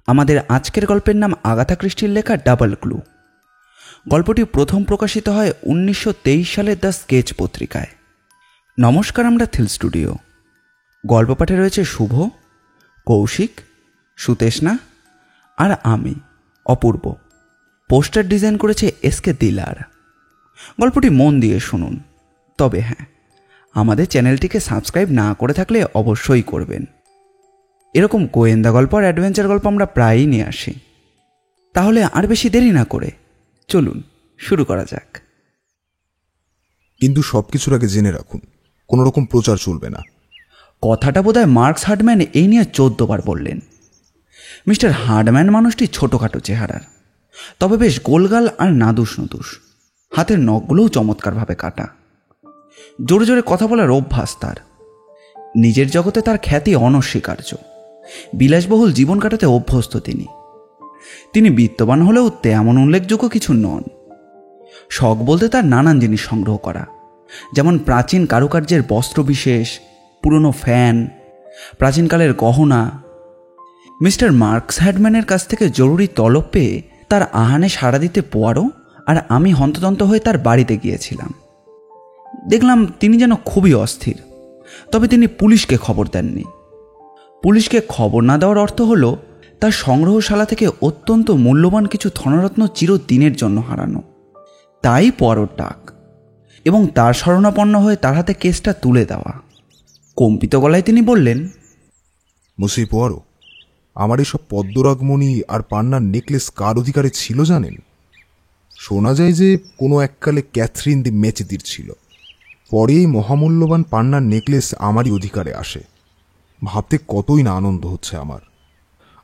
আমাদের আজকের গল্পের নাম আগাথা ক্রিস্টির লেখা ডাবল ক্লু। গল্পটি প্রথম প্রকাশিত হয় 1923 সালের দ্য স্কেচ পত্রিকায়। নমস্কার, আমরা থিল স্টুডিও। গল্প পাঠে রয়েছে শুভ, কৌশিক, সুতেষ্ণা আর আমি অপূর্ব। পোস্টার ডিজাইন করেছে এসকে দিলার। গল্পটি মন দিয়ে শুনুন। তবে হ্যাঁ, আমাদের চ্যানেলটিকে সাবস্ক্রাইব না করে থাকলে অবশ্যই করবেন। এরকম গোয়েন্দা গল্প আর অ্যাডভেঞ্চার গল্প আমরা প্রায়ই নিয়ে আসি। তাহলে আর বেশি দেরি না করে চলুন শুরু করা যাক। কিন্তু সবকিছুর আগে জেনে রাখুন, কোনো রকম প্রচার চলবে না। কথাটা বোধহয় মার্কস হার্ডম্যান এই নিয়ে 14 বার বললেন। মিস্টার হার্ডম্যান মানুষটি ছোটোখাটো চেহারার, তবে বেশ গোলগাল আর নাদুস নুদুস। হাতের নখগুলোও চমৎকারভাবে কাটা। জোরে জোরে কথা বলার অভ্যাস তার। নিজের জগতে তার খ্যাতি অনস্বীকার্য। বিলাসবহুল জীবন কাটাতে অভ্যস্ত তিনি বিত্তবান হলেও তেমন উল্লেখযোগ্য কিছু নন। শখ বলতে তার নানান জিনিস সংগ্রহ করা, যেমন প্রাচীন কারুকার্যের বস্ত্রবিশেষ, পুরনো ফ্যান, প্রাচীনকালের গহনা। মিস্টার মার্কস হ্যাডম্যানের কাছ থেকে জরুরি তলব পেয়ে তার আহানে সাড়া দিতে পোয়ারো আর আমি হন্তদন্ত হয়ে তার বাড়িতে গিয়েছিলাম। দেখলাম তিনি যেন খুবই অস্থির। তবে তিনি পুলিশকে খবর দেননি। পুলিশকে খবর না দেওয়ার অর্থ হলো তার সংগ্রহশালা থেকে অত্যন্ত মূল্যবান কিছু ধনরত্ন চিরদিনের জন্য হারানো। তাই পোয়ারোর ডাক এবং তার শরণাপন্ন হয়ে তার হাতে কেসটা তুলে দেওয়া। কম্পিত গলায় তিনি বললেন, মুসি পোয়ারো, আমার এসব পদ্মরাগমণি আর পান্নার নেকলেস কার অধিকারে ছিল জানেন? শোনা যায় যে কোনো এককালে ক্যাথরিন দি মেচেদির ছিল। পরে এই মহামূল্যবান পান্নার নেকলেস আমারই অধিকারে আসে। ভাবতে কতই না আনন্দ হচ্ছে আমার।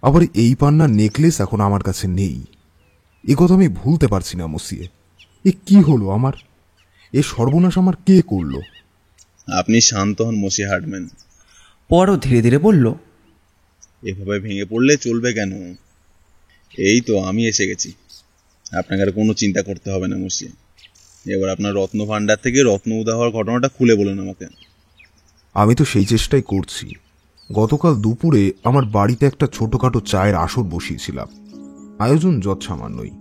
আবার এই পান্নার নেকলেস এখন আমার কাছে নেই। এ কথা আমি ভুলতে পারছি না মসিয়ে। এ কি হলো আমার? এ সর্বনাশ আমার কে করলো? আপনি শান্ত হন মসি হার্ডম্যান। পোয়ারো ধীরে ধীরে বলল, এভাবে ভেঙে পড়লে চলবে কেন? এই তো আমি এসে গেছি। আপনাকে আর কোনো চিন্তা করতে হবে না মসি। এবার আপনার রত্ন ভাণ্ডার থেকে রত্ন উদা হওয়ার ঘটনাটা খুলে বলুন আমাকে। আমি তো সেই চেষ্টাই করছি। গতকাল দুপুরে আমার বাড়িতে একটা ছোটখাটো চায়ের আসর বসিয়েছিলাম। আয়োজন যৎসামান্যই,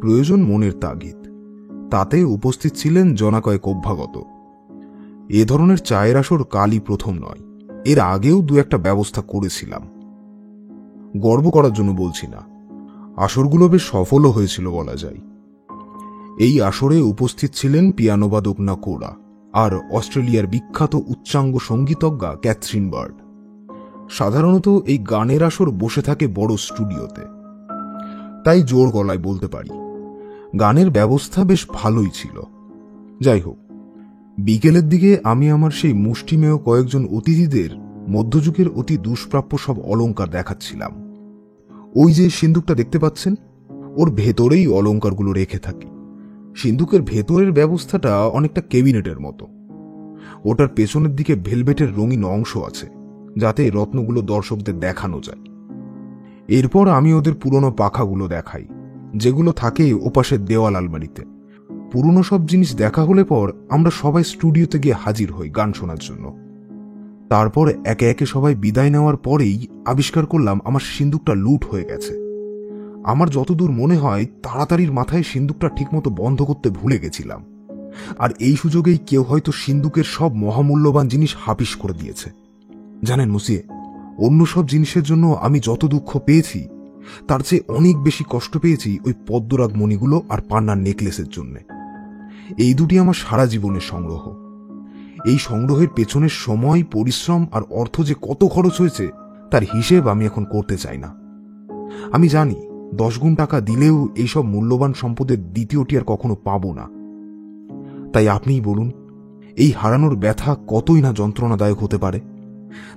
প্রয়োজন মনের তাগিদ। তাতে উপস্থিত ছিলেন জনা কয়েক অভ্যাগত। এ ধরনের চায়ের আসর কালই প্রথম নয়, এর আগেও দু একটা ব্যবস্থা করেছিলাম। গর্ব করার জন্য বলছি না, আসরগুলো বেশ সফলও হয়েছিল বলা যায়। এই আসরে উপস্থিত ছিলেন পিয়ানোবাদক নাকোরা আর অস্ট্রেলিয়ার বিখ্যাত উচ্চাঙ্গ সঙ্গীতজ্ঞা ক্যাথরিন বার্ড। সাধারণত এই গানের আসর বসে থাকে বড় স্টুডিওতে, তাই জোর গলায় বলতে পারি গানের ব্যবস্থা বেশ ভালোই ছিল। যাই হোক, বিকেলের দিকে আমি আমার সেই মুষ্টিমেয় কয়েকজন অতিথিদের মধ্যযুগের অতি দুষ্প্রাপ্য সব অলংকার দেখাচ্ছিলাম। ওই যে সিন্দুকটা দেখতে পাচ্ছেন, ওর ভেতরেই অলংকারগুলো রেখে থাকি। সিন্দুকের ভেতরের ব্যবস্থাটা অনেকটা ক্যাবিনেটের মতো। ওটার পেছনের দিকে ভেলভেটের রঙিন অংশ আছে, যাতে রত্নগুলো দর্শকদের দেখানো যায়। এরপর আমি ওদের পুরনো পাখাগুলো দেখাই, যেগুলো থাকে ওপাশের দেওয়াল আলমারিতে। পুরনো সব জিনিস দেখা হলে পর আমরা সবাই স্টুডিওতে গিয়ে হাজির হই গান শোনার জন্য। তারপর একে একে সবাই বিদায় নেওয়ার পরেই আবিষ্কার করলাম আমার সিন্দুকটা লুট হয়ে গেছে। আমার যতদূর মনে হয় তাড়াতাড়ির মাথায় সিন্দুকটা ঠিকমতো বন্ধ করতে ভুলে গেছিলাম, আর এই সুযোগেই কেউ হয়তো সিন্দুকের সব মহামূল্যবান জিনিস হাপিস করে দিয়েছে। জানেন মুসিয়ে, অন্য সব জিনিসের জন্য আমি যত দুঃখ পেয়েছি তার চেয়ে অনেক বেশি কষ্ট পেয়েছি ওই পদ্মরাগ মণিগুলো আর পান্নার নেকলেসের জন্য। এই দুটি আমার সারা জীবনের সংগ্রহ। এই সংগ্রহের পেছনের সময়, পরিশ্রম আর অর্থ যে কত খরচ হয়েছে তার হিসেব আমি এখন করতে চাই না। আমি জানি 10 গুণ টাকা দিলেও এইসব মূল্যবান সম্পদের দ্বিতীয়টি আর কখনো পাবো না। তাই আপনিই বলুন, এই হারানোর ব্যথা কতই না যন্ত্রণাদায়ক হতে পারে।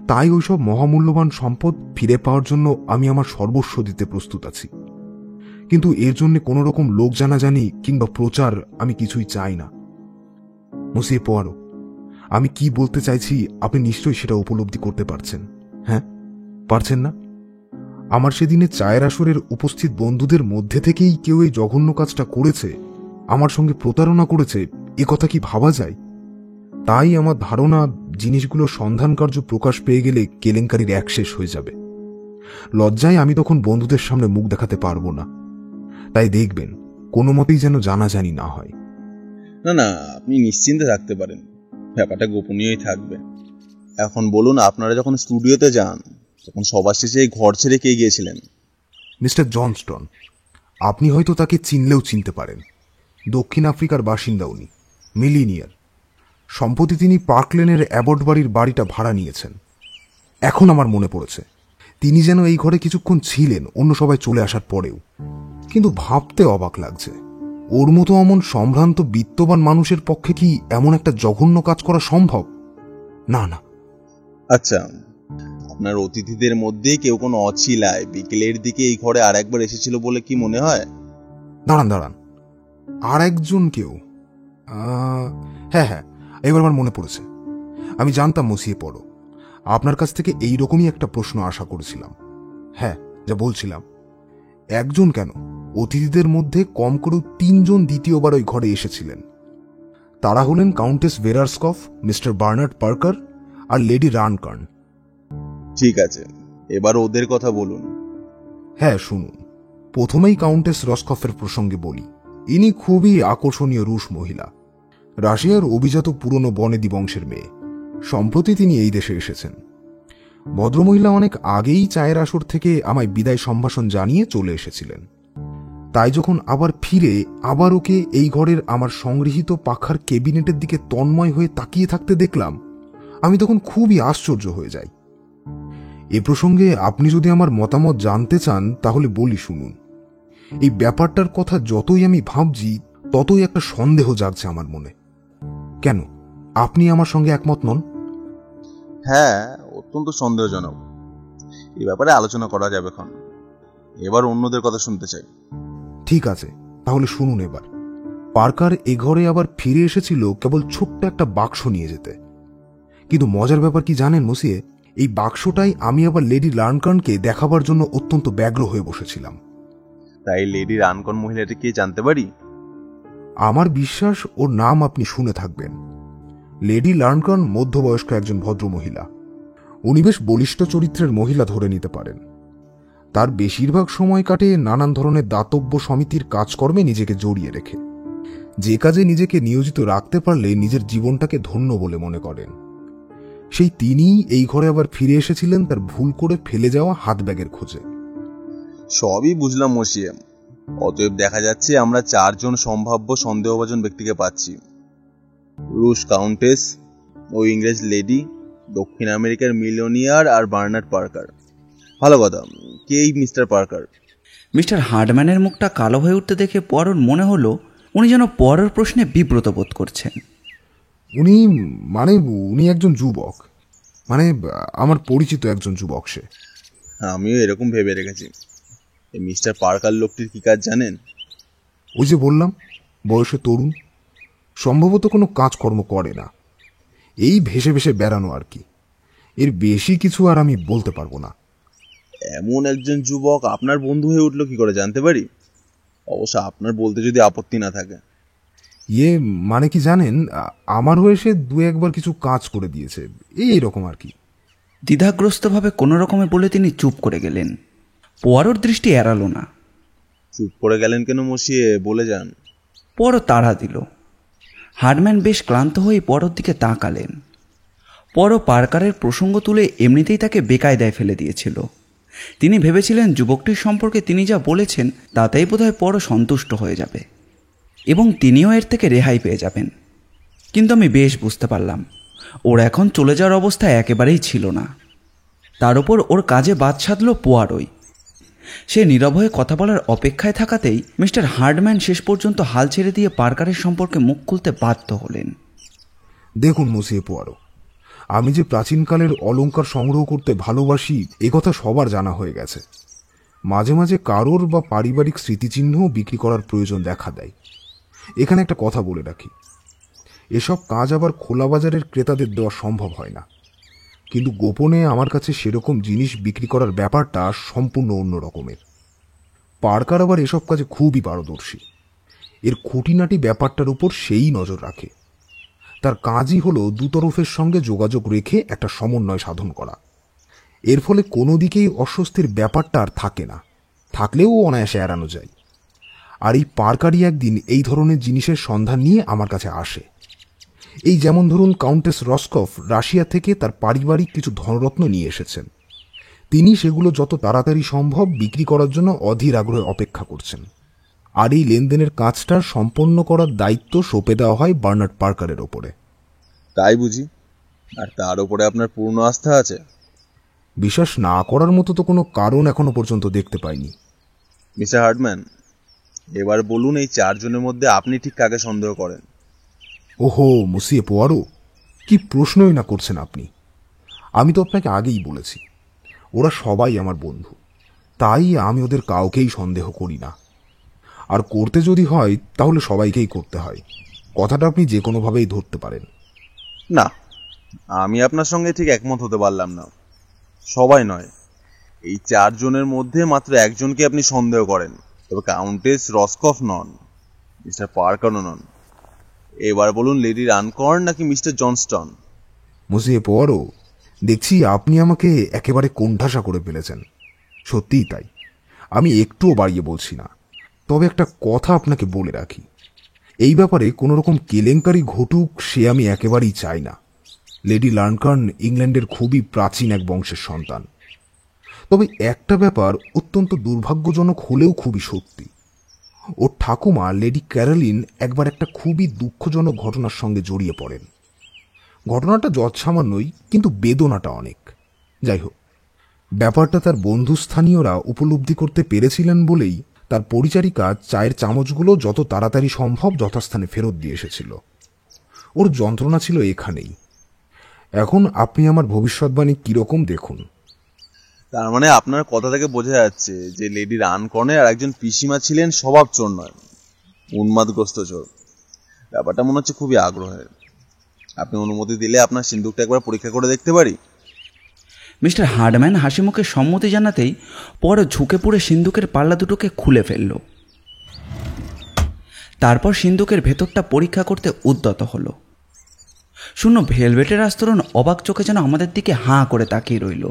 তাই ওইসব মহামূল্যবান সম্পদ ফিরে পাওয়ার জন্য আমি আমার সর্বস্ব দিতে প্রস্তুত আছি। কিন্তু এর জন্য কোনো রকম লোক জানাজানি কিংবা প্রচার আমি কিছুই চাই না। মুসিয়ে পোয়ারো, আমি কি বলতে চাইছি আপনি নিশ্চয়ই সেটা উপলব্ধি করতে পারছেন। হ্যাঁ, পারছেন না? আমার সেদিনে চায়ের আসরের উপস্থিত বন্ধুদের মধ্যে থেকেই কেউ এই জঘন্য কাজটা করেছে, আমার সঙ্গে প্রতারণা করেছে, এ কথা কি ভাবা যায়? তাই আমার ধারণা জিনিসগুলো সন্ধান কার্য প্রকাশ পেয়ে গেলে কেলেঙ্কারির একশেষ হয়ে যাবে। লজ্জায় আমি তখন বন্ধুদের সামনে মুখ দেখাতে পারবো না। তাই দেখবেন কোনো মতেই যেন জানাজানি না হয়। না না, আপনি নিশ্চিন্তে থাকতে পারেন, ব্যাপারটা গোপনীয়ই থাকবে। এখন বলুন, আপনারা যখন স্টুডিওতে যান তখন সবার শেষে এই ঘর ছেড়ে কে গিয়েছিলেন? Mister Johnston. আপনি হয়তো তাকে চিনলেও চিনতে পারেন। দক্ষিণ আফ্রিকার বাসিন্দা উনি, মিলিনিয়ার। সম্প্রতি তিনি পার্কলেনের অ্যাবট বাড়িটা ভাড়া নিয়েছেন। এখন আমার মনে পড়েছে তিনি যেন এই ঘরে কিছুক্ষণ ছিলেন অন্য সবাই চলে আসার পরেও। কিন্তু ভাবতে অবাক লাগছে, ওর মতো অমন সম্ভ্রান্ত বিত্তবান মানুষের পক্ষে কি এমন একটা জঘন্য কাজ করা সম্ভব? না না। আচ্ছা, আপনার অতিথিদের মধ্যে কেউ কোনো অছিলায় বিকেলের দিকে এই ঘরে আর একবার এসেছিল বলে কি মনে হয়? দাঁড়ান, আর একজন কেউ? হ্যাঁ হ্যাঁ, এবার আমার মনে পড়েছে। আমি জানতাম মসিয়ে পড়ো, আপনার কাছ থেকে এইরকমই একটা প্রশ্ন আশা করেছিলাম। হ্যাঁ, যা বলছিলাম, একজন কেন, অতিথিদের মধ্যে কম করেও 3 জন দ্বিতীয়বার ওই ঘরে এসেছিলেন। তারা হলেন কাউন্টেস ভেরারস্কফ, মিস্টার বার্নার্ড পার্কার আর লেডি রানকার্ন। ঠিক আছে, এবার ওদের কথা বলুন। হ্যাঁ শুনুন, প্রথমেই কাউন্টেস রসকফের প্রসঙ্গে বলি। ইনি খুবই আকর্ষণীয় রুশ মহিলা, রাশিয়ার অভিজাত পুরনো বনেদি বংশের মেয়ে। সম্প্রতি তিনি এই দেশে এসেছেন। ভদ্রমহিলা অনেক আগেই চায়ের আসর থেকে আমায় বিদায় সম্ভাষণ জানিয়ে চলে এসেছিলেন। তাই যখন আবার ফিরে আবার ওকে এই ঘরের আমার সংগৃহীত পাখার ক্যাবিনেটের দিকে তন্ময় হয়ে তাকিয়ে থাকতে দেখলাম, আমি তখন খুবই আশ্চর্য হয়ে যাই। এ প্রসঙ্গে আপনি যদি আমার মতামত জানতে চান তাহলে বলি শুনুন। এই ব্যাপারটার কথা যতই আমি ভাবছি ততই একটা সন্দেহ জাগছে আমার মনে। কেন, আপনি আমার সঙ্গে একমত নন? হ্যাঁ, অত্যন্ত সন্দেহজনক। এই ব্যাপারে আলোচনা করা যাবে এখন। এবার অন্যদের কথা শুনতে চাই। ঠিক আছে, তাহলে শুনুন এবার। পার্কার এ ঘরে আবার ফিরে এসেছিল কেবল ছোট্ট একটা বাক্স নিয়ে যেতে। কিন্তু মজার ব্যাপার কি জানেন মসিয়ে, এই বাক্সটাই আমি আবার লেডি লার্নকার্নকে দেখাবার জন্য অত্যন্ত ব্যগ্র হয়ে বসেছিলাম। তাই লেডি রানকন মহিলাটি কে জানতে পারি? আমার বিশ্বাস ওর নাম আপনি শুনে থাকবেন। লেডি লার্নকার্ন মধ্যবয়স্ক একজন ভদ্র মহিলা। উনি বেশ বলিষ্ঠ চরিত্রের মহিলা ধরে নিতে পারেন। তার বেশিরভাগ সময় কাটে নানান ধরনের দাতব্য সমিতির কাজকর্মে নিজেকে জড়িয়ে রেখে। যে কাজে নিজেকে নিয়োজিত রাখতে পারলে নিজের জীবনটাকে ধন্য বলে মনে করেন। সেই তিনিই এই ঘরে আবার ফিরে এসেছিলেন তার ভুল করে ফেলে যাওয়া হাত ব্যাগের খোঁজে। সবই বুঝলাম মসিয়ে। অতএব দেখা যাচ্ছে আমরা 4 জন সম্ভাব্য সন্দেহভাজন ব্যক্তিকে পাচ্ছি। রুশ কাউন্টেস, ও ইংরেজ লেডি, দক্ষিণ আমেরিকার মিলিয়নিয়ার আর বার্নার্ড পার্কার। ভালো কথা, কে এই মিস্টার পার্কার? মিস্টার হার্ডম্যানের মুখটা কালো হয়ে উঠতে দেখে পরোর মনে হলো উনি যেন পরের প্রশ্নে বিব্রত বোধ করছেন। উনি একজন যুবক, আমার পরিচিত একজন যুবক সে। আমিও এরকম ভেবে রেখেছি। এই মিস্টার পার্কার লোকটির কি কাজ জানেন? ওই যে বললাম, বয়সে তরুণ, সম্ভবত কোনো কাজকর্ম করে না, এই ভেসে ভেসে বেড়ানো আর কি। এর বেশি কিছু আর আমি বলতে পারবো না। এমন একজন যুবক আপনার বন্ধু হয়ে উঠলো কি করে জানতে পারি? অবশ্য আপনার বলতে যদি আপত্তি না থাকে। কি জানেন, আমার হয়ে সে 2-1 কিছু কাজ করে দিয়েছে, এইরকম আর কি। দ্বিধাগ্রস্তভাবে কোনো রকমে বলে তিনি চুপ করে গেলেন। পোয়ারোর দৃষ্টি এড়ালো না। চুপ করে গেলেন কেন মসিয়ে, বলে যান। পরও তাড়া দিল। হার্ডম্যান বেশ ক্লান্ত হয়ে পরোর দিকে তাকালেন। পরও পার্কারের প্রসঙ্গ তুলে এমনিতেই তাকে বেকায়দায় ফেলে দিয়েছিল। তিনি ভেবেছিলেন যুবকটির সম্পর্কে তিনি যা বলেছেন তাতেই বোধহয় পরও সন্তুষ্ট হয়ে যাবে এবং তিনিও এর থেকে রেহাই পেয়ে যাবেন। কিন্তু আমি বেশ বুঝতে পারলাম ওর এখন চলে যাওয়ার অবস্থা একেবারেই ছিল না। তার উপর ওর কাজে বাদ সাধল পোয়ারোই। সে নীরব হয়ে কথা বলার অপেক্ষায় থাকাতেই মিস্টার হার্ডম্যান শেষ পর্যন্ত হাল ছেড়ে দিয়ে পার্কারের সম্পর্কে মুখ খুলতে বাধ্য হলেন। দেখুন মসিয়ে পোয়ারো, আমি যে প্রাচীনকালের অলংকার সংগ্রহ করতে ভালোবাসি একথা সবার জানা হয়ে গেছে। মাঝে মাঝে কারোর বা পারিবারিক স্মৃতিচিহ্নও বিক্রি করার প্রয়োজন দেখা দেয়। এখানে একটা কথা বলে রাখি, এসব কাজ আবার খোলা বাজারের ক্রেতাদের দেওয়া সম্ভব হয় না। কিন্তু গোপনে আমার কাছে সেরকম জিনিস বিক্রি করার ব্যাপারটা সম্পূর্ণ অন্য রকমের। পার্কার আবার এসব কাজে খুবই পারদর্শী। এর খুঁটিনাটি ব্যাপারটার উপর সেই নজর রাখে। তার কাজই হলো দুতরফের সঙ্গে যোগাযোগ রেখে একটা সমন্বয় সাধন করা। এর ফলে কোনো দিকেই অস্বস্তির ব্যাপারটা আর থাকে না, থাকলেও অনায়াসে এড়ানো যায়। আর এই পার্কারই একদিন এই ধরনের জিনিসের সন্ধান নিয়ে আমার কাছে আসে। এই যেমন ধরুন, কাউন্টেস রসকফ রাশিয়া থেকে তার পারিবারিক কিছু ধনরত্ন নিয়ে এসেছেন। তিনি সেগুলো যত তাড়াতাড়ি সম্ভব বিক্রি করার জন্য অধীর আগ্রহে অপেক্ষা করছেন। আর এই লেনদেনের কাজটা সম্পন্ন করার দায়িত্ব সঁপে দেওয়া হয় বার্নার্ড পার্কারের ওপরে। তাই বুঝি? আর তার উপরে আপনার পূর্ণ আস্থা আছে? বিশ্বাস না করার মতো তো কোনো কারণ এখনো পর্যন্ত দেখতে পাইনি। মিস্টার হার্ডম্যান, এবার বলুন এই 4 জনের মধ্যে আপনি ঠিক কাকে সন্দেহ করেন? ওহো মুসিয়ে পোয়ারো, কি প্রশ্নই না করছেন আপনি। আমি তো আপনাকে আগেই বলেছি, ওরা সবাই আমার বন্ধু, তাই আমি ওদের কাউকেই সন্দেহ করি না। আর করতে যদি হয় তাহলে সবাইকেই করতে হয়, কথাটা আপনি যে কোনোভাবেই ধরতে পারেন। না, আমি আপনার সঙ্গে ঠিক একমত হতে পারলাম না। সবাই নয়, এই 4 জনের মধ্যে মাত্র একজনকে আপনি সন্দেহ করেন, তবে কাউন্টেস রসকফ নন, মিস্টার পার্কারও নন। এবার বলুন লেডি রানকর্ন নাকি মিস্টার জনস্টন? মুসিয়ে পোয়ারো, দেখছি আপনি আমাকে একেবারে কোণঠাসা করে ফেলেছেন। সত্যিই তাই, আমি একটুও বাড়িয়ে বলছি না। তবে একটা কথা আপনাকে বলে রাখি, এই ব্যাপারে কোনো রকম কেলেঙ্কারি ঘটুক সে আমি একেবারেই চাই না। লেডি রানকর্ন ইংল্যান্ডের খুবই প্রাচীন এক বংশের সন্তান। তবে একটা ব্যাপার অত্যন্ত দুর্ভাগ্যজনক হলেও খুবই সত্যি, ওর ঠাকুমা লেডি ক্যারোলিন একবার একটা খুবই দুঃখজনক ঘটনার সঙ্গে জড়িয়ে পড়েন। ঘটনাটা যৎসামান্যই, কিন্তু বেদনাটা অনেক। যাই হোক, ব্যাপারটা তার বন্ধুস্থানীয়রা উপলব্ধি করতে পেরেছিলেন বলেই তার পরিচারিকা চায়ের চামচগুলো যত তাড়াতাড়ি সম্ভব যথাস্থানে ফেরত দিয়ে এসেছিল। ওর যন্ত্রণা ছিল এখানেই। এখন আপনি আমার ভবিষ্যৎবাণী কিরকম দেখুন। তার মানে আপনার কথা থেকে বোঝা যাচ্ছে যে লেডি রানকর্নের আর একজন পিসিমা ছিলেন স্বভাব চোর নয়, উন্মাদগ্রস্ত চোর। ব্যাপারটা মনে হচ্ছে খুবই আগ্রহের। আপনি অনুমতি দিলে আপনার সিন্দুকটা একবার পরীক্ষা করে দেখতে পারি? মিস্টার হার্ডম্যান হাসি মুখে সম্মতি জানাতেই পর ঝুঁকে পড়ে সিন্দুকের পাল্লা দুটোকে খুলে ফেলল। তারপর সিন্দুকের ভেতরটা পরীক্ষা করতে উদ্যত হলো। শূন্য ভেলভেটের আস্তরণ অবাক চোখে যেন আমাদের দিকে হাঁ করে তাকিয়ে রইল।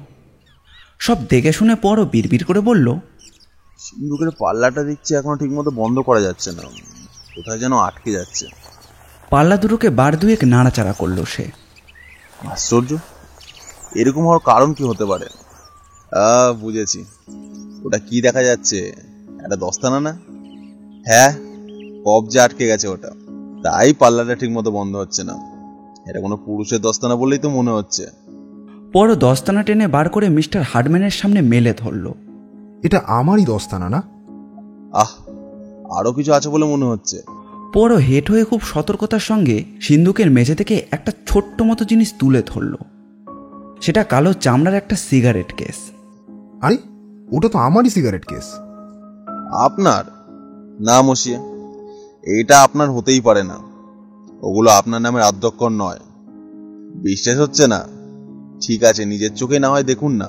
সব দেখে শুনে পরও বিড়বিড় করে বলল, সিন্দুকের পাল্লাটা দেখছি এখনো ঠিকমতো বন্ধ করা যাচ্ছে না, কোথায় যেন আটকে যাচ্ছে। পাল্লা দুটোকে বার দুয়েক নাড়াচাড়া করলো সে। আশ্চর্য, এরকম হওয়ার কারণ কি হতে পারে? বুঝেছি, ওটা কি দেখা যাচ্ছে, একটা দস্তানা না? হ্যাঁ, কবজা আটকে গেছে ওটা, তাই পাল্লাটা ঠিক মতো বন্ধ হচ্ছে না। এটা কোনো পুরুষের দস্তানা বলেই তো মনে হচ্ছে। পর দস্তানা টেনে বার করে মিস্টার হার্ডম্যানের সামনে মেলে ধরল। এটা আমারই দস্তানা না? আরো কিছু আছে বলে মনে হচ্ছে। পর হেঁট হয়ে খুব সতর্কতার সঙ্গে সিন্দুকের মেঝে থেকে একটা ছোট্ট মতো জিনিস তুলে ধরল। সেটা কালো চামড়ার একটা সিগারেট কেস। আরে, ওটা তো আমারই সিগারেট কেস। আপনার? না মশিয়া, এটা আপনার হতেই পারে না। ওগুলো আপনার নামের আদ্যক্ষর নয়। বিশ্বাস হচ্ছে না? ঠিক আছে, নিজের চোখে না হয় দেখুন না।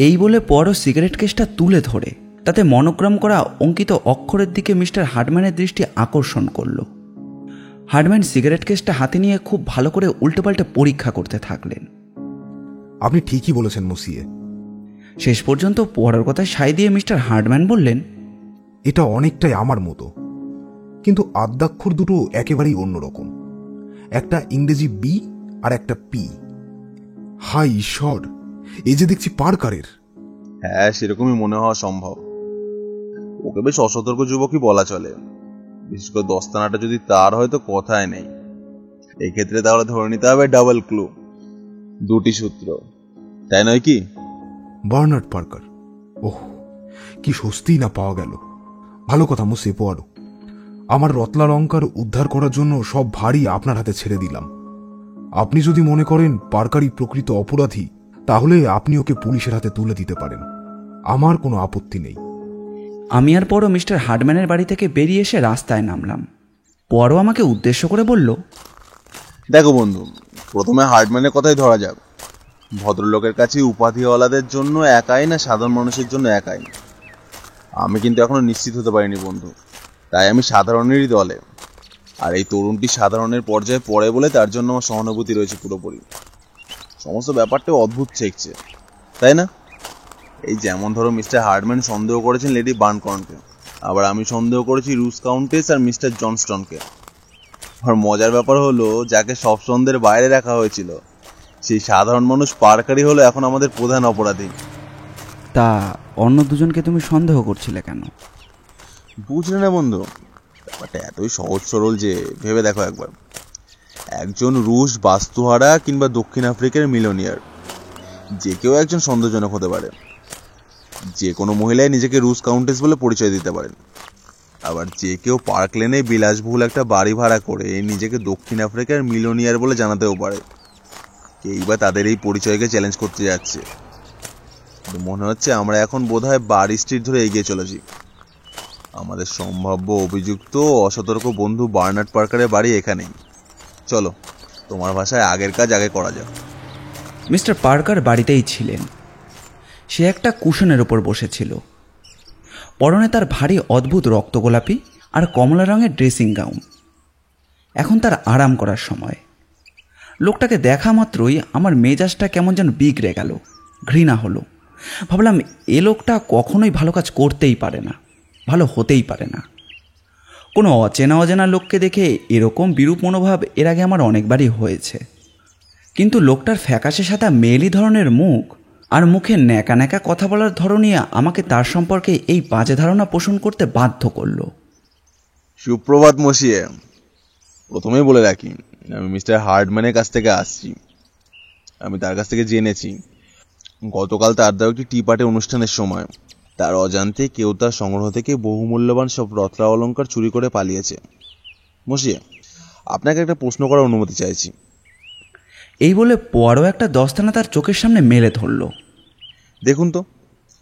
এই বলে পর সিগারেট কেসটা তুলে ধরে তাতে মনোগ্রাম করা অঙ্কিত অক্ষরের দিকে মিস্টার হার্ডম্যানের দৃষ্টি আকর্ষণ করল। হার্ডম্যান সিগারেট কেসটা হাতে নিয়ে খুব ভালো করে উল্টোপাল্টে পরীক্ষা করতে থাকলেন। আপনি ঠিকই বলেছেন মুসিয়ে। শেষ পর্যন্ত পড়ার কথায় সাই দিয়ে মিস্টার হার্ডম্যান বললেন, এটা অনেকটাই আমার মতো, কিন্তু আদ্যাক্ষর দুটো একেবারেই অন্যরকম। একটা ইংরেজি বি আর একটা পি। হাই ঈশ্বর, এই যে দেখছি পার্কারের। হ্যাঁ, সেরকমই মনে হওয়া সম্ভব। ওকে বেশ অসতর্ক যুবকই বলা চলে। বিশেষ করে দস্তানাটা যদি তার হয় তো কথাই নেই। এই ক্ষেত্রে তাহলে ধরে নিতে হবে ডাবল ক্লু, দুটি সূত্র, তাই নয় কি? Bernard Parker. ওহ, কি স্বস্তি না পাওয়া গেল। ভালো কথা মুসিয়ে পোয়ারো, আমার রত্নালঙ্কার উদ্ধার করার জন্য সব ভারী আপনার হাতে ছেড়ে দিলাম। আপনি যদি মনে করেন পার্কারই প্রকৃত অপরাধী, তাহলে আপনি ওকে পুলিশের হাতে তুলে দিতে পারেন, আমার কোনো আপত্তি নেই। আমি আর পরও মিস্টার হার্ডম্যানের বাড়ি থেকে বেরিয়ে এসে রাস্তায় নামলাম। পরও আমাকে উদ্দেশ্য করে বলল, দেখো বন্ধু, প্রথমে হার্ডম্যানের কথাই ধরা যাক। ভদ্রলোকের কাছে উপাধিওয়ালাদের জন্য একাই না সাধারণ মানুষের জন্য একাই? আমি কিন্তু এখনো নিশ্চিত হতে পারিনি বন্ধু, তাই আমি সাধারণেরই দলে। আর এই তরুণটি সাধারণের পর্যায়ে পড়ে বলে তার জন্য আমার সহানুভূতি রয়েছে পুরোপুরি। সমস্ত ব্যাপারটা অদ্ভুত ঠেকছে, তাই না? এই যেমন ধরো মিস্টার হার্ডম্যান সন্দেহ করেছেন লেডি বার্নকর্নকে, আবার আমি সন্দেহ করেছি রুস কাউন্টেস আর মিস্টার জনস্টনকে। আর মজার ব্যাপার হলো, যাকে সব সন্দেহের বাইরে রাখা হয়েছিল সেই সাধারণ মানুষ পার্কারই হলো এখন আমাদের প্রধান অপরাধী। তা অন্য দুজনকে তুমি সন্দেহ করছিলে কেন? বুঝলে না বন্ধু, ব্যাপারটা এতই সহজ সরল যে ভেবে দেখো একবার। একজন রুশ বাস্তুহারা কিংবা দক্ষিণ আফ্রিকার মিলিয়নিয়ার, যে কেউ একজন সন্দেহজনক হতে পারে। যে কোনো মহিলাই নিজেকে রুশ কাউন্টেস বলে পরিচয় দিতে পারেন, আবার যে কেউ পার্ক লেনে বিলাসবহুল একটা বাড়ি ভাড়া করে নিজেকে দক্ষিণ আফ্রিকার মিলিয়নিয়ার বলে জানাতেও পারে। কেই বা তাদের এই পরিচয়কে চ্যালেঞ্জ করতে যাচ্ছে। মনে হচ্ছে আমরা এখন বোধহয় বাড়ি স্ট্রিট ধরে এগিয়ে চলেছি। আমাদের সম্ভাব্য অভিযুক্ত অসতর্ক বন্ধু বার্নার্ড পার্কারের বাড়ি এখানেই। চলো, তোমার ভাষায় আগের কাজ আগে করা যাক। মিস্টার পার্কার বাড়িতেই ছিলেন। সে একটা কুশনের ওপর বসেছিল। পরনে তার ভারী অদ্ভুত রক্তগোলাপি আর কমলা রঙের ড্রেসিং গাউন। এখন তার আরাম করার সময়। লোকটাকে দেখা মাত্রই আমার মেজাজটা কেমন যেন বিগড়ে গেল, ঘৃণা হলো। ভাবলাম এ লোকটা কখনোই ভালো কাজ করতেই পারে না, ভালো হতেই পারে না। কোনো অচেনা লোককে দেখে এরকম বিরূপ মনোভাব এর আগে আমার অনেকবারই হয়েছে, কিন্তু লোকটার ফ্যাকাশে সাদা মেয়েলি ধরনের মুখ আর মুখে ন্যাকা ন্যাকা কথা বলার ধরনই আমাকে তার সম্পর্কে এই বাজে ধারণা পোষণ করতে বাধ্য করল। সুপ্রভাত মসিয়ে। প্রথমেই বলে রাখি, আমি মিস্টার হার্ডম্যানের কাছ থেকে আসছি। আমি তার কাছ থেকে জেনেছি গতকাল তার দেওয়া একটি টি পার্টি অনুষ্ঠানের সময় তার অজান্তে কেউ তার সংগ্রহ থেকে বহুমূল্যবান সব রত্ন অলঙ্কার চুরি করে পালিয়েছে। মসিয়ে, আপনাকে একটা প্রশ্ন করার অনুমতি চাইছি। এই বলে পোয়ারো একটা দস্তানা তার চোখের সামনে মেলে ধরল। দেখুন তো,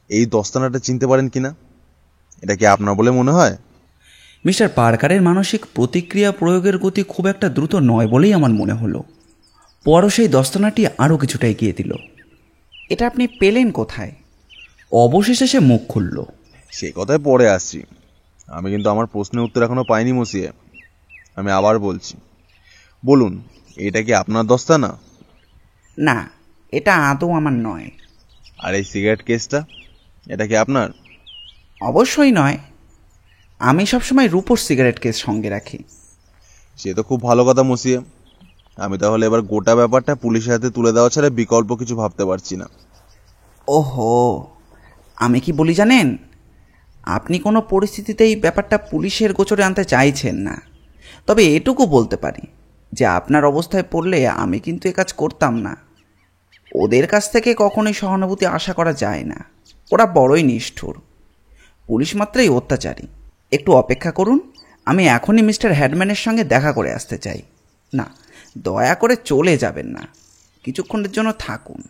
এই দস্তানাটা চিনতে পারেন কিনা? এটা কি আপনার বলে মনে হয়? মিস্টার পার্কারের মানসিক প্রতিক্রিয়া প্রয়োগের গতি খুব একটা দ্রুত নয় বলেই আমার মনে হলো। পোয়ারো সেই দস্তানাটি আরও কিছুটা এগিয়ে দিল। এটা আপনি পেলেন কোথায়? অবশেষে সে মুখ খুলল। সে কথায় পরে আসছি, আমি কিন্তু আমার প্রশ্নের উত্তর এখনো পাইনি মসিয়ে। আমি আবার বলছি, বলুন, এটা কি আপনার দস্তানা? না, এটা আদৌ আমার নয়। আর এই সিগারেট কেসটা, এটা কি আপনার? অবশ্যই নয়। আমি সবসময় রূপোর সিগারেট কেস সঙ্গে রাখি। সে তো খুব ভালো কথা মসিয়ে। আমি তাহলে এবার গোটা ব্যাপারটা পুলিশের হাতে তুলে দেওয়া ছাড়া বিকল্প কিছু ভাবতে পারছি না। ওহো, আমি কি বলি জানেন? আপনি কোনো পরিস্থিতিতেই ব্যাপারটা পুলিশের গোচরে আনতে চাইছেন না। তবে এটুকু বলতে পারি যে আপনার অবস্থায় পড়লে আমি কিন্তু এ কাজ করতাম না। ওদের কাছ থেকে কখনোই সহানুভূতি আশা করা যায় না। ওরা বড়ই নিষ্ঠুর। পুলিশ মাত্রই অত্যাচারী। একটু অপেক্ষা করুন, আমি এখনই মিস্টার হ্যাডম্যানের সঙ্গে দেখা করে আসতে চাই। না, দয়া করে চলে যাবেন না, কিছুক্ষণের জন্য থাকুন।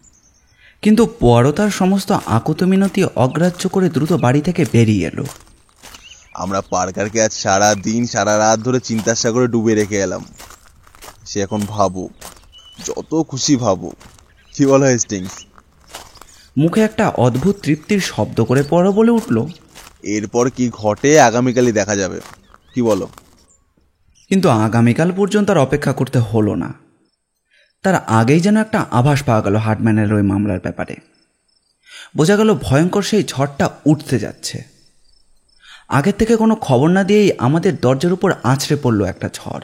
কিন্তু পোয়ারো তার সমস্ত আকুত মিনতি অগ্রাহ্য করে দ্রুত বাড়ি থেকে বেরিয়ে এলো। আমরা পার্কারকে আজ সারা দিন সারা রাত ধরে চিন্তার সাগরে ডুবে রেখে এলাম। সে এখন ভাবুক, যত খুশি ভাবুক। কি বলো হেস্টিংস? মুখে একটা অদ্ভুত তৃপ্তির শব্দ করে পোয়ারো বলে উঠল, এরপর কি ঘটে আগামীকালই দেখা যাবে। কি বলো? কিন্তু আগামীকাল পর্যন্ত আর অপেক্ষা করতে হলো না। তার আগেই যেন একটা আভাস পাওয়া গেল হার্ডম্যানের ওই মামলার ব্যাপারে। বোঝা গেল ভয়ঙ্কর সেই ঝড়টা উঠতে যাচ্ছে। আগের থেকে কোনো খবর না দিয়েই আমাদের দরজার উপর আছড়ে পড়ল একটা ঝড়।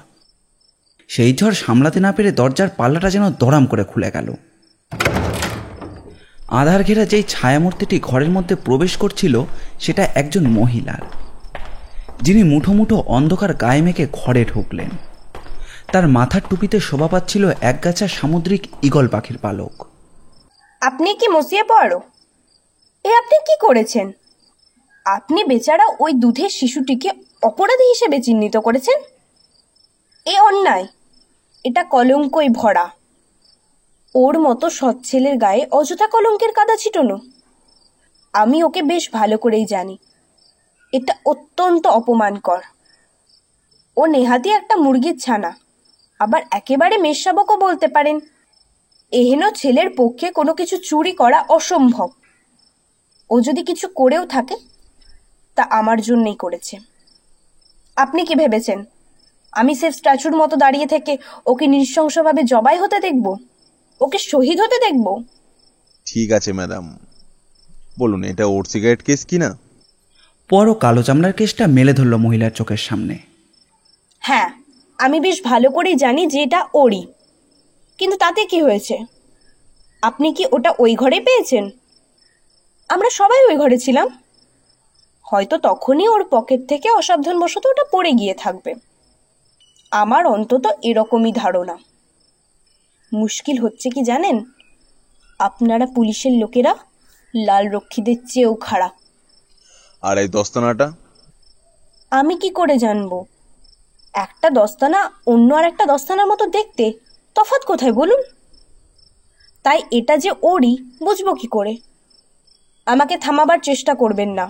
সেই ঝড় সামলাতে না পেরে দরজার পাল্লাটা যেন দরাম করে খুলে গেল। আধার ঘেরা যেই ছায়ামূর্তিটি ঘরের মধ্যে প্রবেশ করছিল সেটা একজন মহিলার, যিনি মুঠো মুঠো অন্ধকার গায়ে মেখে ঘরে ঢুকলেন। তার মাথার টুপিতে শোভা পাচ্ছিল একগাছা সামুদ্রিক ঈগল পাখির পালক। আপনি কি মসিয়ে পোয়ারো? এ আপনি কি করেছেন? আপনি বেচারা ওই দুধের শিশুটিকে অপরাধী হিসেবে চিহ্নিত করেছেন। এ অন্যায়, এটা কলঙ্কই ভরা। ওর মতো সৎ ছেলের গায়ে অযথা কলঙ্কের কাদা ছিটানো। আমি ওকে বেশ ভালো করেই জানি। এটা অত্যন্ত অপমানকর। ও নেহাতি একটা মুরগির ছানা, আবার একেবারে মেষশাবকও বলতে পারেন। এহেন ছেলের পক্ষে কোনো কিছু চুরি করা অসম্ভব। ও যদি কিছু করেও থাকে তা আমার জন্যই করেছে। আপনি কি ভেবেছেন আমি সেফ স্ট্যাচুর মতো দাঁড়িয়ে থেকে ওকে নৃশংসভাবে জবাই হতে দেখব? ওকে শহীদ হতে দেখব? ঠিক আছে ম্যাডাম, বলুন এটা ওর সিগারেট কেস কি না? পরও কালো চামড়ার কেসটা মেলে ধরল মহিলার চোখের সামনে। হ্যাঁ, আমি বেশ ভালো করেই জানি যে এটা ওরই, কিন্তু তাতে কি হয়েছে? আপনি কি ওটা ওই ঘরে পেয়েছেন? আমরা সবাই ওই ঘরে ছিলাম। হয়তো তখনই ওর পকেট থেকে অসাবধানবশত ওটা পড়ে গিয়ে থাকবে। আমার অন্তত এরকমই ধারণা। মুশকিল হচ্ছে কি জানেন, আপনারা পুলিশের লোকেরা লাল রক্ষীদের চেয়েও খারাপ। আর এই দস্তানাটা? আমি কি করে জানবো? একটা দস্তানা অন্য আর একটা দস্তানার মতো দেখতে, তফাৎ কোথায় বলুন? তাই এটা যে ওরই বুঝবো কি করে? আমাকে থামাবার চেষ্টা করবেন না,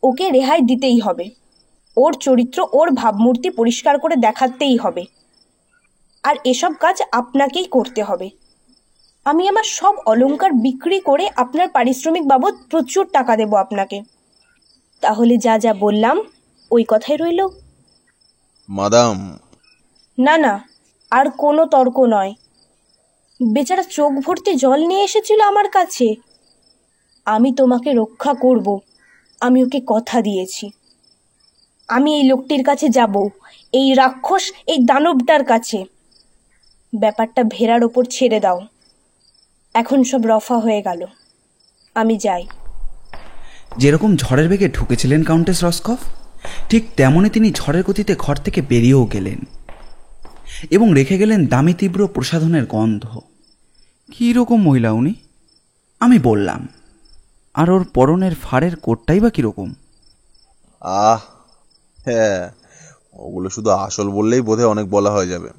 ওকে রেহাই দিতেই হবে। ওর চরিত্র, ওর ভাবমূর্তি পরিষ্কার করে দেখাতেই হবে। আর এসব কাজ আপনাকেই করতে হবে। আমি আমার সব অলংকার বিক্রি করে আপনার পারিশ্রমিক বাবদ প্রচুর টাকা দেব আপনাকে। তাহলে যা যা বললাম ওই কথাই রইল। মাদাম, না না, আর কোনো তর্ক নয়। বেচারা চোখ ভর্তি জল নিয়ে এসেছিল আমার কাছে। আমি তোমাকে রক্ষা করব, আমি ওকে কথা দিয়েছি। আমি এই লোকটির কাছে যাব, এই রাক্ষস, এই দানবটার কাছে। ব্যাপারটা ভেড়ার ওপর ছেড়ে দাও। এখন সব রফা হয়ে গেল, আমি যাই। যেরকম ঝড়ের বেগে ঢুকেছিলেন কাউন্টেস রসকভ, ঠিক তেমনই তিনি ঝড়ের গতিতে ঘর থেকে বেরিয়েও গেলেন এবং রেখে গেলেন দামি তীব্র প্রসাধনের গন্ধ। কী রকম মহিলা উনি? আমি বললাম। আর ওর পরনের ফাড়ের কোটটাই বা কীরকম? হ্যাঁ, ওগুলো শুধু আসল বললেই বোধহয় অনেক বলা হয়ে যাবে।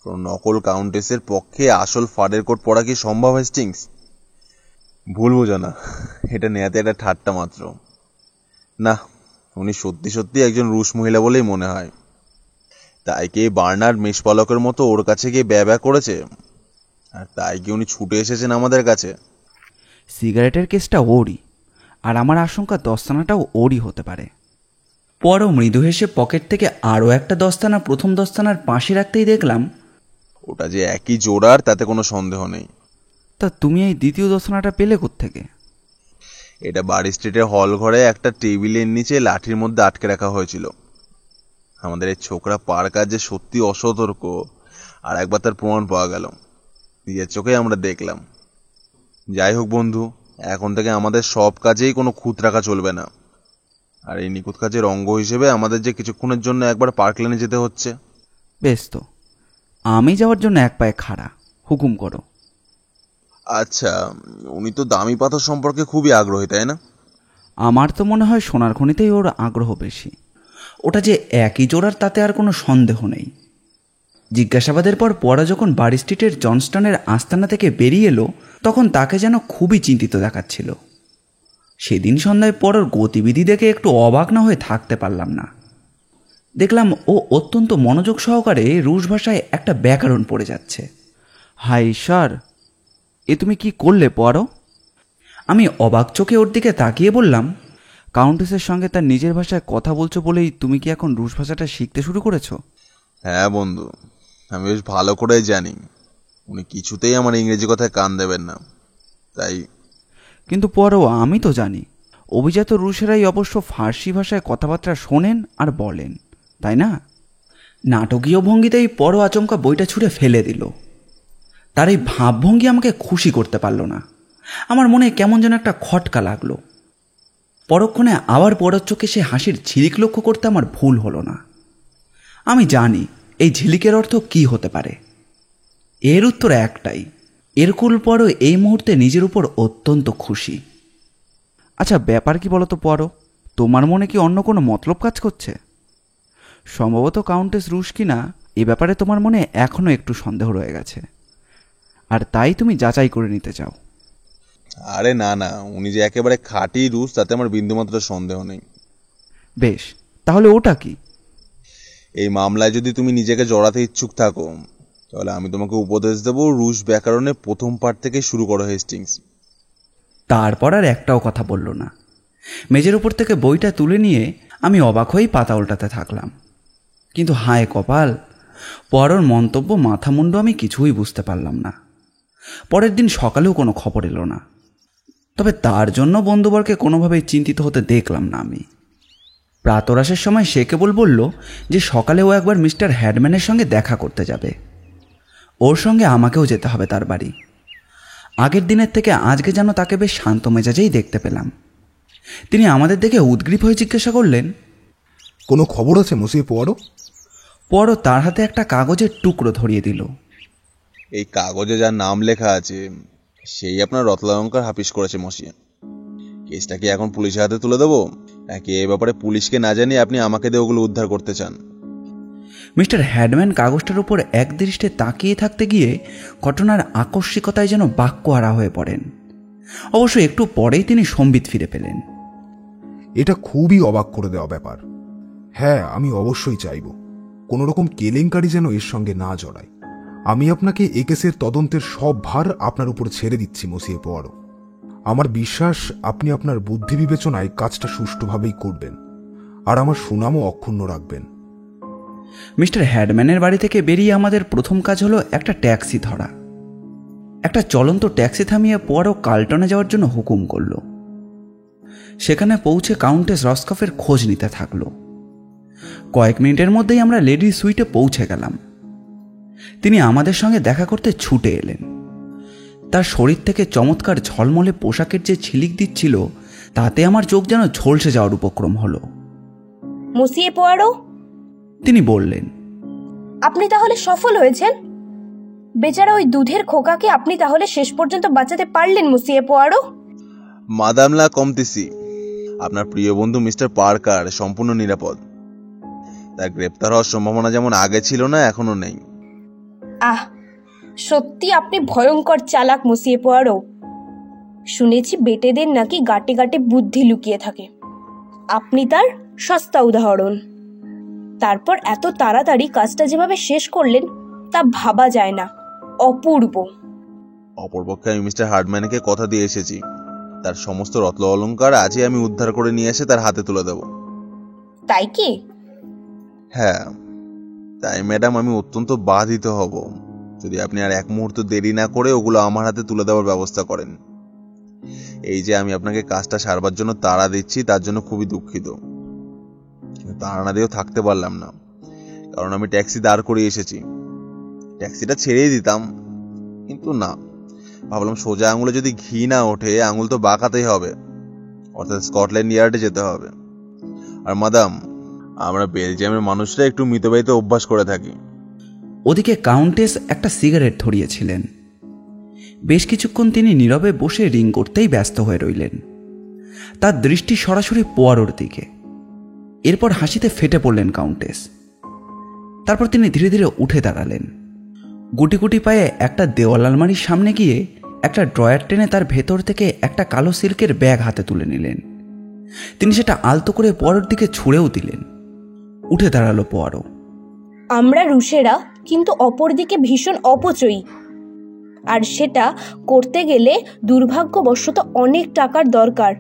কোনো নকল কাউন্টেসের পক্ষে আসল ফাড়ের কোট পরা কি সম্ভব হেস্টিংস? ভুল বোঝো না, এটা নেয়াতে একটা ঠাট্টা মাত্র। না, উনি সত্যি সত্যি একজন রুশ মহিলা বলেই মনে হয়। তাই কি বার্নার্ড মেষপালকের মতো ওর কাছে গিয়ে ব্যয় করেছে? আর তাই কি উনি ছুটে এসেছেন আমাদের কাছে? সিগারেটের কেসটা ওরই, আর আমার আশঙ্কা দস্তানাটাও ওরই হতে পারে। পরও মৃদু হেসে পকেট থেকে আরও একটা দস্তানা প্রথম দস্তানার পাশে রাখতেই দেখলাম ওটা যে একই জোড়ার তাতে কোনো সন্দেহ নেই। তা তুমি এই দ্বিতীয় দস্তানাটা পেলে কোত্থেকে? এটা বাড়ি স্ট্রিটের হল ঘরে একটা টেবিলের নিচে লাঠির মধ্যে আটকে রাখা হয়েছিল। আমাদের এই ছোকরা পার্কার যে সত্যি অসতর্ক, আর একবার তার প্রমাণ পাওয়া গেল, নিজের চোখে আমরা দেখলাম। যাই হোক বন্ধু, এখন থেকে আমাদের সব কাজেই কোনো খুঁত রাখা চলবে না। আর এই নিখুঁত কাজের অঙ্গ হিসেবে আমাদের যে কিছুক্ষণের জন্য একবার পার্ক লেনে যেতে হচ্ছে। বেশ, তো আমি যাওয়ার জন্য এক পায়ে খাড়া, হুকুম করো। আচ্ছা, উনি তো দামি পাথর সম্পর্কে খুবই আগ্রহী, তাই না? আমার তো মনে হয় সোনার খনিতেই ওর আগ্রহ বেশি। ওটা যে একই জোড়ার তাতে আর কোনো সন্দেহ নেই। জিজ্ঞাসাবাদের পর পরা যখন বাড়ি স্ট্রিটের জনস্টনের আস্তানা থেকে বেরিয়ে এলো, তখন তাকে যেন খুবই চিন্তিত দেখাচ্ছিল। সেদিন সন্ধ্যায় পরর গতিবিধি দেখে একটু অবাক না হয়ে থাকতে পারলাম না। দেখলাম ও অত্যন্ত মনোযোগ সহকারে রুশ ভাষায় একটা ব্যাকরণ পড়ে যাচ্ছে। হাই স্যার, এ তুমি কি করলে পরো? আমি অবাক চোখে ওর দিকে তাকিয়ে বললাম, কাউন্টেসের সঙ্গে তার নিজের ভাষায় কথা বলছো বলেই তুমি কি এখন রুশ ভাষাটা শিখতে শুরু করেছো? হ্যাঁ বন্ধু, আমি বেশ ভালো করেই জানি উনি কিছুতেই আমার ইংরেজি কথায় কান দেবেন না, তাই। কিন্তু পরও আমি তো জানি অভিজাত রুশেরাই অবশ্য ফার্সি ভাষায় কথাবার্তা শোনেন আর বলেন, তাই না? নাটকীয় ভঙ্গিতেই পরও আচমকা বইটা ছুঁড়ে ফেলে দিল। তার এই ভাবভঙ্গি আমাকে খুশি করতে পারল না। আমার মনে কেমন যেন একটা খটকা লাগলো। পরক্ষণে আবার পরর চোখে সে হাসির ঝিলিক লক্ষ্য করতে আমার ভুল হলো না। আমি জানি এই ঝিলিকের অর্থ কি হতে পারে। এর উত্তর একটাই, এরকুল পরও এই মুহূর্তে নিজের উপর অত্যন্ত খুশি। আচ্ছা, ব্যাপার কি বলো তো পরো? তোমার মনে কি অন্য কোনো মতলব কাজ করছে? সম্ভবত কাউন্টেস রুশ কিনা এ ব্যাপারে তোমার মনে এখনো একটু সন্দেহ রয়ে গেছে, আর তাই তুমি যাচাই করে নিতে চাও। আরে না না, উনি যে একেবারে খাঁটি রুশ তাতে আমার বিন্দুমাত্র সন্দেহ নেই। বেশ, তাহলে ওটা কি? এই মামলায় যদি তুমি নিজেকে জড়াতে ইচ্ছুক থাকো, তাহলে আমি তোমাকে উপদেশ দেব রুশ ব্যাকরণের প্রথম পাঠ থেকে শুরু করো হেস্টিংস। তারপর আর একটাও কথা বলল না। মেজের উপর থেকে বইটা তুলে নিয়ে আমি অবাক হয়েই পাতা উল্টাতে থাকলাম। কিন্তু হায় কপাল, পরর মন্তব্য মাথামুন্ড আমি কিছুই বুঝতে পারলাম না। পরের দিন সকালেও কোনো খবর এলো না। তবে তার জন্য বন্ধুবরকে কোনোভাবেই চিন্তিত হতে দেখলাম না আমি। প্রাতরাশের সময় সে কেবল বলল যে সকালে ও একবার মিস্টার হ্যাডম্যানের সঙ্গে দেখা করতে যাবে। ওর সঙ্গে আমাকেও যেতে হবে তার বাড়ি। আগের দিনের থেকে আজকে যেন তাকে বেশ শান্ত মেজাজেই দেখতে পেলাম। তিনি আমাদের দেখে উদ্গ্রীব হয়ে জিজ্ঞাসা করলেন, কোনো খবর আছে মসিয়ে পোয়ারো? পোয়ারো তার হাতে একটা কাগজের টুকরো ধরিয়ে দিল। এই কাগজে যার নাম লেখা আছে সেই আপনার রত্নালঙ্কার হাফিস করেছে মসিয়ে। কেসটা কি এখন পুলিশের হাতে তুলে দেবো, নাকি এ ব্যাপারে পুলিশকে না জানিয়ে আপনি আমাকে দিয়ে ওগুলো উদ্ধার করতে চান? মিস্টার হ্যাডম্যান কাগজটার উপর একদৃষ্টে তাকিয়ে থাকতে গিয়ে ঘটনার আকস্মিকতায় যেন বাক্যহারা হয়ে পড়েন। অবশ্য একটু পরেই তিনি সম্বিত ফিরে পেলেন। এটা খুবই অবাক করে দেওয়া ব্যাপার। হ্যাঁ, আমি অবশ্যই চাইব কোনো রকম কেলেঙ্কারি যেন এর সঙ্গে না জড়ায়। আমি আপনাকে এ কেসের তদন্তের সব ভার আপনার উপর ছেড়ে দিচ্ছি মসিয়ে পোয়ারো। আমার বিশ্বাস আপনি আপনার বুদ্ধি বিবেচনায় কাজটা সুষ্ঠুভাবেই করবেন, আর আমার সুনামও অক্ষুণ্ণ রাখবেন। মিস্টার হ্যাডম্যানের বাড়ি থেকে বেরিয়ে আমাদের প্রথম কাজ হলো একটা ট্যাক্সি ধরা। একটা চলন্ত ট্যাক্সি থামিয়ে পোয়ারো কার্লটনে যাওয়ার জন্য হুকুম করল। সেখানে পৌঁছে কাউন্টেস রসকফের খোঁজ নিতে থাকলো। কয়েক মিনিটের মধ্যেই আমরা লেডি সুইটে পৌঁছে গেলাম। তিনি আমাদের সঙ্গে দেখা করতে ছুটে এলেন। তার শরীর থেকে চমৎকার ঝলমলে পোশাকের যে ঝিলিক দিচ্ছিল তাতে আমার চোখ যেন ঝলসে যাওয়ার উপক্রম হলো। মসিয়ে পোয়ারো, তিনি বললেন, আপনি তাহলে সফল হয়েছেন। বেচারা ওই দুধের খোকাকে আপনি তাহলে শেষ পর্যন্ত বাঁচাতে পারলেন মসিয়ে পোয়ারো। মাদাম লা কমতেসি, আপনার প্রিয় বন্ধু মিস্টার পার্কার সম্পূর্ণ নিরাপদ। তার গ্রেপ্তার হওয়ার সম্ভাবনা যেমন আগে ছিল না, এখনো নেই। আহ, সত্যি আপনি ভয়ঙ্কর চালাক মসিয়ে পোয়ারো। শুনেছি বেটেদের নাকি গাটে গাটে বুদ্ধি লুকিয়ে থাকে। আপনি তার সস্তা উদাহরণ। তারপর এত তাড়াতাড়ি কাজটা যেভাবে শেষ করলেন তা ভাবা যায় না। অপূর্ব। অপরপক্ষে আমি মিস্টার হার্ডম্যানকে কথা দিয়ে এসেছি, তার সমস্ত রত্ন অলঙ্কার আজই আমি উদ্ধার করে নিয়ে এসে তার হাতে তুলে দেব। তাই কি? হ্যাঁ তাই ম্যাডাম, আমি অত্যন্ত বাধিত হব যদি আপনি আর এক মুহূর্ত দেরি না করে ওগুলো আমার হাতে তুলে দেওয়ার ব্যবস্থা করেন। এই যে আমি আপনাকে কাজটা সারবার জন্য তাড়া দিচ্ছি তার জন্য খুবই দুঃখিত। তাড়া না দিয়েও থাকতে পারলাম না, কারণ আমি ট্যাক্সি দাঁড় করিয়ে এসেছি। ট্যাক্সিটা ছেড়েই দিতাম, কিন্তু না, ভাবলাম সোজা আঙুলে যদি ঘি না ওঠে আঙুল তো বাঁকাতেই হবে, অর্থাৎ স্কটল্যান্ড ইয়ার্ডে যেতে হবে। আর মাদাম, আমরা বেলজিয়ামের মানুষরা একটু মিতব্যয়িত অভ্যাস করে থাকি। ওদিকে কাউন্টেস একটা সিগারেট ধরিয়েছিলেন। বেশ কিছুক্ষণ তিনি নীরবে বসে রিং করতেই ব্যস্ত হয়ে রইলেন। তার দৃষ্টি সরাসরি পোয়ারোর দিকে। এরপর হাসিতে ফেটে পড়লেন কাউন্টেস। তারপর তিনি ধীরে ধীরে উঠে দাঁড়ালেন। গুটি গুটি পায়ে একটা দেওয়াল আলমারির সামনে গিয়ে একটা ড্রয়ার টেনে তার ভেতর থেকে একটা কালো সিল্কের ব্যাগ হাতে তুলে নিলেন। তিনি সেটা আলতো করে পোয়ারোর দিকে ছুঁড়েও দিলেন। উঠে দাঁড়ালো পোয়ারো। আমরা রুশেরা কিন্তু অপরদিকে ভীষণ অপচয়ী, আর সেটা করতে গেলে দুর্ভাগ্যবশত অনেক টাকার দরকার।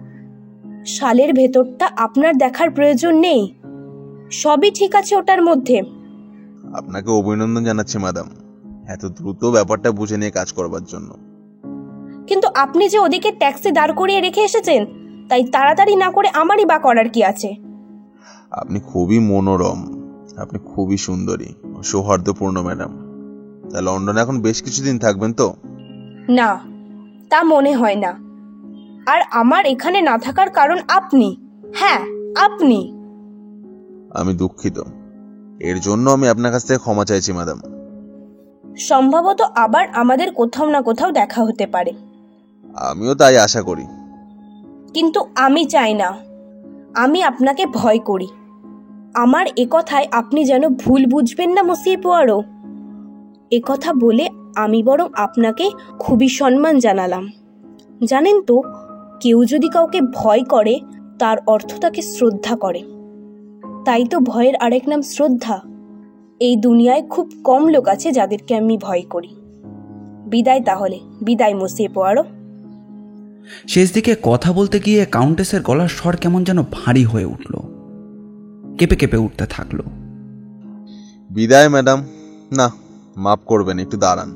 শালের ভেতরটা আপনার দেখার প্রয়োজন নেই, সবই ঠিক আছে ওটার মধ্যে। আপনাকে অভিনন্দন জানাচ্ছি ম্যাডাম, এত দ্রুত ব্যাপারটা বুঝে নিয়ে কাজ করবার জন্য। কিন্তু আপনি যে ওদিকে ট্যাক্সি দাঁড় করিয়ে রেখে এসেছেন, তাই তাড়াতাড়ি না করে আমারই বা করার কি আছে? আপনি খুবই মনোরম, আপনি খুবই সুন্দরী, সৌহার্দ্যপূর্ণ ম্যাডাম। তা লন্ডনে এখন বেশ কিছুদিন থাকবেন তো? না, তা মনে হয় না। আর আমার এখানে না থাকার কারণ আপনি। হ্যাঁ, আপনি। আমি দুঃখিত, এর জন্য আমি আপনার কাছ থেকে ক্ষমা চাইছি ম্যাডাম। সম্ভবত আবার আমাদের কোথাও না কোথাও দেখা হতে পারে। আমিও তাই আশা করি। কিন্তু আমি চাই না। আমি আপনাকে ভয় করি। আমার একথায় আপনি যেন ভুল বুঝবেন না মসিয়ে পোয়ারো। একথা বলে আমি বরং আপনাকে খুবই সম্মান জানালাম। জানেন তো, কেউ যদি কাউকে ভয় করে তার অর্থ তাকে শ্রদ্ধা করে। তাই তো ভয়ের আরেক নাম শ্রদ্ধা। এই দুনিয়ায় খুব কম লোক আছে যাদেরকে আমি ভয় করি। বিদায় তাহলে, বিদায় মসিয়ে পোয়ারো। শেষ দিকে কথা বলতে গিয়ে কাউন্টেসের গলার স্বর কেমন যেন ভারী হয়ে উঠল, কেঁপে কেঁপে উঠতে থাকলো। বিদায় ম্যাডাম। না, মাফ করবেন, একটু দাঁড়ান।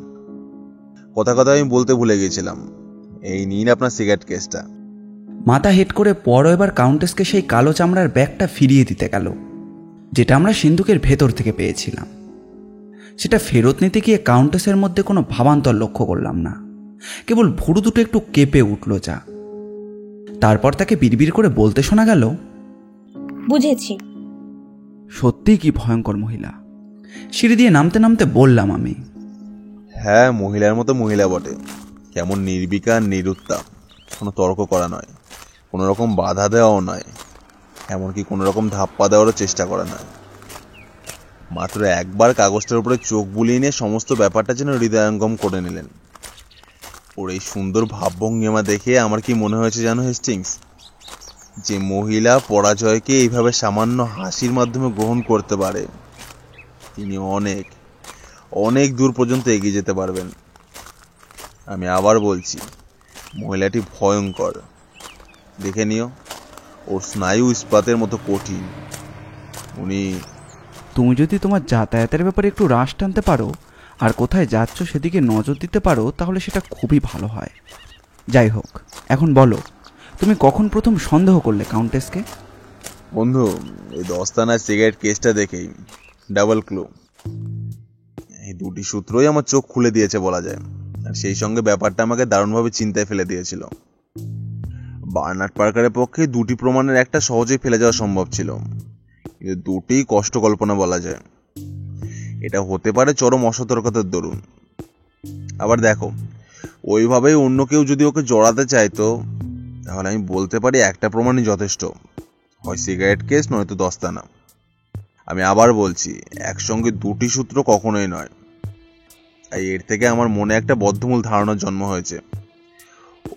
কথা আমি বলতে ভুলে গিয়েছিলাম, এই নিন আপনার সিগারেট কেসটা। মাথা হেট করে পরও এবার কাউন্টেসকে সেই কালো চামড়ার ব্যাগটা ফিরিয়ে দিতে গেল, যেটা আমরা সিন্ধুকের ভেতর থেকে পেয়েছিলাম। সেটা ফেরত নিতে গিয়ে কাউন্টেসের মধ্যে কোনো ভাবান্তর লক্ষ্য করলাম না, কেবল ভুরু দুটো একটু কেঁপে উঠল যা। তারপর তাকে বিড়বিড় করে বলতে শোনা গেল, বুঝেছি। সত্যিই কি ভয়ঙ্কর মহিলা। সিঁড়ি দিয়ে নামতে নামতে বললাম আমি, হ্যাঁ, মহিলার মতো মহিলা বটে, কেমন নির্বিকার, নিরুত্তাপ, কোনো তর্ক করা নয়, কোনো রকম বাধা দেওয়াও নয়, এমনকি কোনো রকম ধাপ্পা দেওয়ারও চেষ্টা করা নয়। মাত্র একবার কাগজটার উপরে চোখ বুলিয়ে নিয়ে সমস্ত ব্যাপারটা যেন হৃদয়ঙ্গম করে নিলেন। ওর এই সুন্দর ভাবভঙ্গিমা দেখে আমার কি মনে হয়েছে জানো হেস্টিংস, যে মহিলা পরাজয়কে এইভাবে সামান্য হাসির মাধ্যমে গ্রহণ করতে পারে, তিনি অনেক অনেক দূর পর্যন্ত এগিয়ে যেতে পারবেন। আমি আবার বলছি, মহিলাটি ভয়ঙ্কর। দেখে নিও, ওর স্নায়ু ইস্পাতের মতো কঠিন। তুমি যদি তোমার যাতায়াতের ব্যাপারে একটু রাশ টানতে পারো আর কোথায় যাচ্ছ সেদিকে নজর দিতে পারো, তাহলে সেটা খুবই ভালো হয়। যাই হোক, এখন বলো, তুমি কখন প্রথম সন্দেহ করলে কাউন্টেসকে? বন্ধু, এই দস্তানার সিগারেট কেসটা দেখেই, ডাবল ক্লু, এই দুটি সূত্রই আমার চোখ খুলে দিয়েছে বলা যায়। আর সেই সঙ্গে ব্যাপারটা আমাকে দারুণভাবে চিন্তায় ফেলে দিয়েছিল। বার্নার্ড পার্কারের পক্ষে দুটি প্রমাণের একটা সহজেই ফেলে যাওয়া সম্ভব ছিল, কিন্তু দুটি কষ্ট কল্পনা বলা যায়। এটা হতে পারে চরম অসতর্কতার দরুন। আবার দেখো, ওইভাবেই অন্য কেউ যদি ওকে জড়াতে চাইতো, তাহলে আমি বলতে পারি একটা প্রমাণই যথেষ্ট, হয় সিগারেট কেস নয়তো দস্তানা। আমি আবার বলছি, একসঙ্গে দুটি সূত্র কখনোই নয়। তাই এর থেকে আমার মনে একটা বদ্ধমূল ধারণার জন্ম হয়েছে,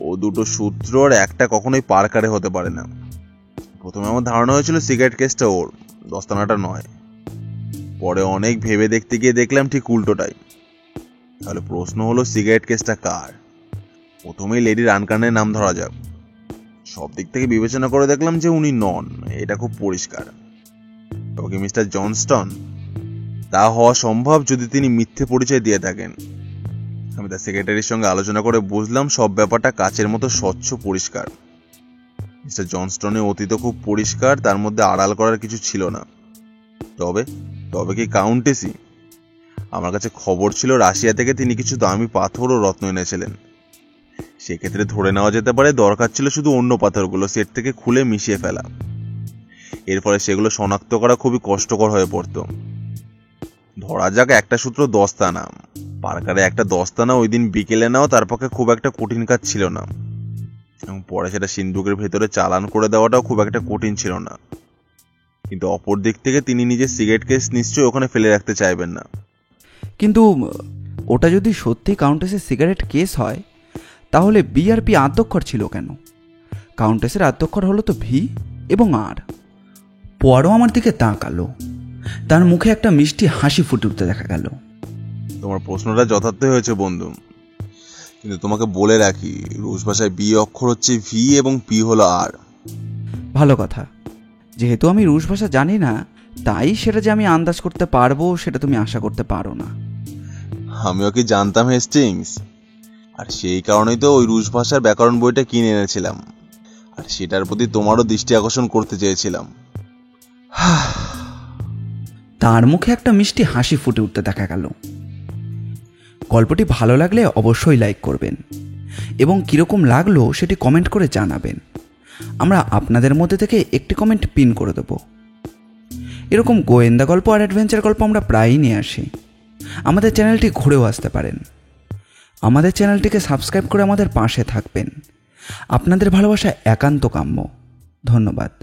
ও দুটো সূত্রর একটা কখনোই পার্কারে হতে পারে না। প্রথমে আমার ধারণা হয়েছিল সিগারেট কেসটা ওর, দস্তানাটা নয়। পরে অনেক ভেবে দেখতে গিয়ে দেখলাম ঠিক উল্টোটাই। তাহলে প্রশ্ন হলো, সিগারেট কেসটা কার? প্রথমেই লেডি রানকানের নাম ধরা যাক। সব দিক থেকে বিবেচনা করে দেখলাম যে উনি নন, এটা খুব পরিষ্কার। তবে কি মিস্টার জনস্টন? তা হওয়া সম্ভব যদি তিনি মিথ্যে পরিচয় দিয়ে থাকেন। আমি তার সেক্রেটারির সঙ্গে আলোচনা করে বুঝলাম সব ব্যাপারটা কাচের মতো স্বচ্ছ পরিষ্কার। মিস্টার জনস্টনের অতীত খুব পরিষ্কার, তার মধ্যে আড়াল করার কিছু ছিল না। তবে তবে কি কাউন্টেসি? আমার কাছে খবর ছিল রাশিয়া থেকে তিনি কিছু দামি পাথর ও রত্ন এনেছিলেন। সেক্ষেত্রে ধরে নেওয়া যেতে পারে দরকার ছিল শুধু অন্য পাথরগুলো সেট থেকে খুলে মিশিয়ে ফেলা। এর ফলে সেগুলো শনাক্ত করা খুবই কষ্টকর হয়ে পড়ত। ধরা যাক একটা সূত্র দস্তানা, পার্কারে একটা দস্তানা ওই দিন বিকেলে নাও তার পক্ষে খুব একটা কঠিন কাজ ছিল না, এবং পরে সেটা সিন্ধুকের ভেতরে চালান করে দেওয়াটাও খুব একটা কঠিন ছিল না। কিন্তু অপর দিক থেকে তিনি নিজের সিগারেট কেস নিশ্চয়ই ওখানে ফেলে রাখতে চাইবেন না। কিন্তু ওটা যদি সত্যি কাউন্টেসের সিগারেট কেস হয়, তাহলে বি আর পি আদ্যক্ষর ছিল কেন? কাউন্টেসের আদ্যক্ষর হলো তো ভি এবং আর। পরও আমার দিকে তাকালো, তার মুখে একটা মিষ্টি হাসি ফুটে উঠতে দেখা গেল। তোমার প্রশ্নটা যথার্থ হয়েছে বন্ধু, কিন্তু তোমাকে বলে রাখি, রুশ ভাষায় বি অক্ষর হচ্ছে ভি এবং পি হলো আর। ভালো কথা, যেহেতু আমি রুশ ভাষা জানি না, তাই সেটা যে আমি আন্দাজ করতে পারবো সেটা তুমি আশা করতে পারো না। আমিও কি জানতাম হেস্টিংস, আর সেই কারণেই তো ওই রুশ ভাষার ব্যাকরণ বইটা কিনে এনেছিলাম, আর সেটার প্রতি তোমারও দৃষ্টি আকর্ষণ করতে চেয়েছিলাম। তার মুখে একটা মিষ্টি হাসি ফুটে উঠতে দেখা গেল। গল্পটি ভালো লাগলে অবশ্যই লাইক করবেন এবং কীরকম লাগলো সেটি কমেন্ট করে জানাবেন। আমরা আপনাদের মধ্যে থেকে একটি কমেন্ট পিন করে দেব। এরকম গোয়েন্দা গল্প আর অ্যাডভেঞ্চার গল্প আমরা প্রায়ই নিয়ে আসি। আমাদের চ্যানেলটি ঘুরেও আসতে পারেন। আমাদের চ্যানেলটিকে সাবস্ক্রাইব করে আমাদের পাশে থাকবেন। আপনাদের ভালোবাসা একান্ত কাম্য। ধন্যবাদ।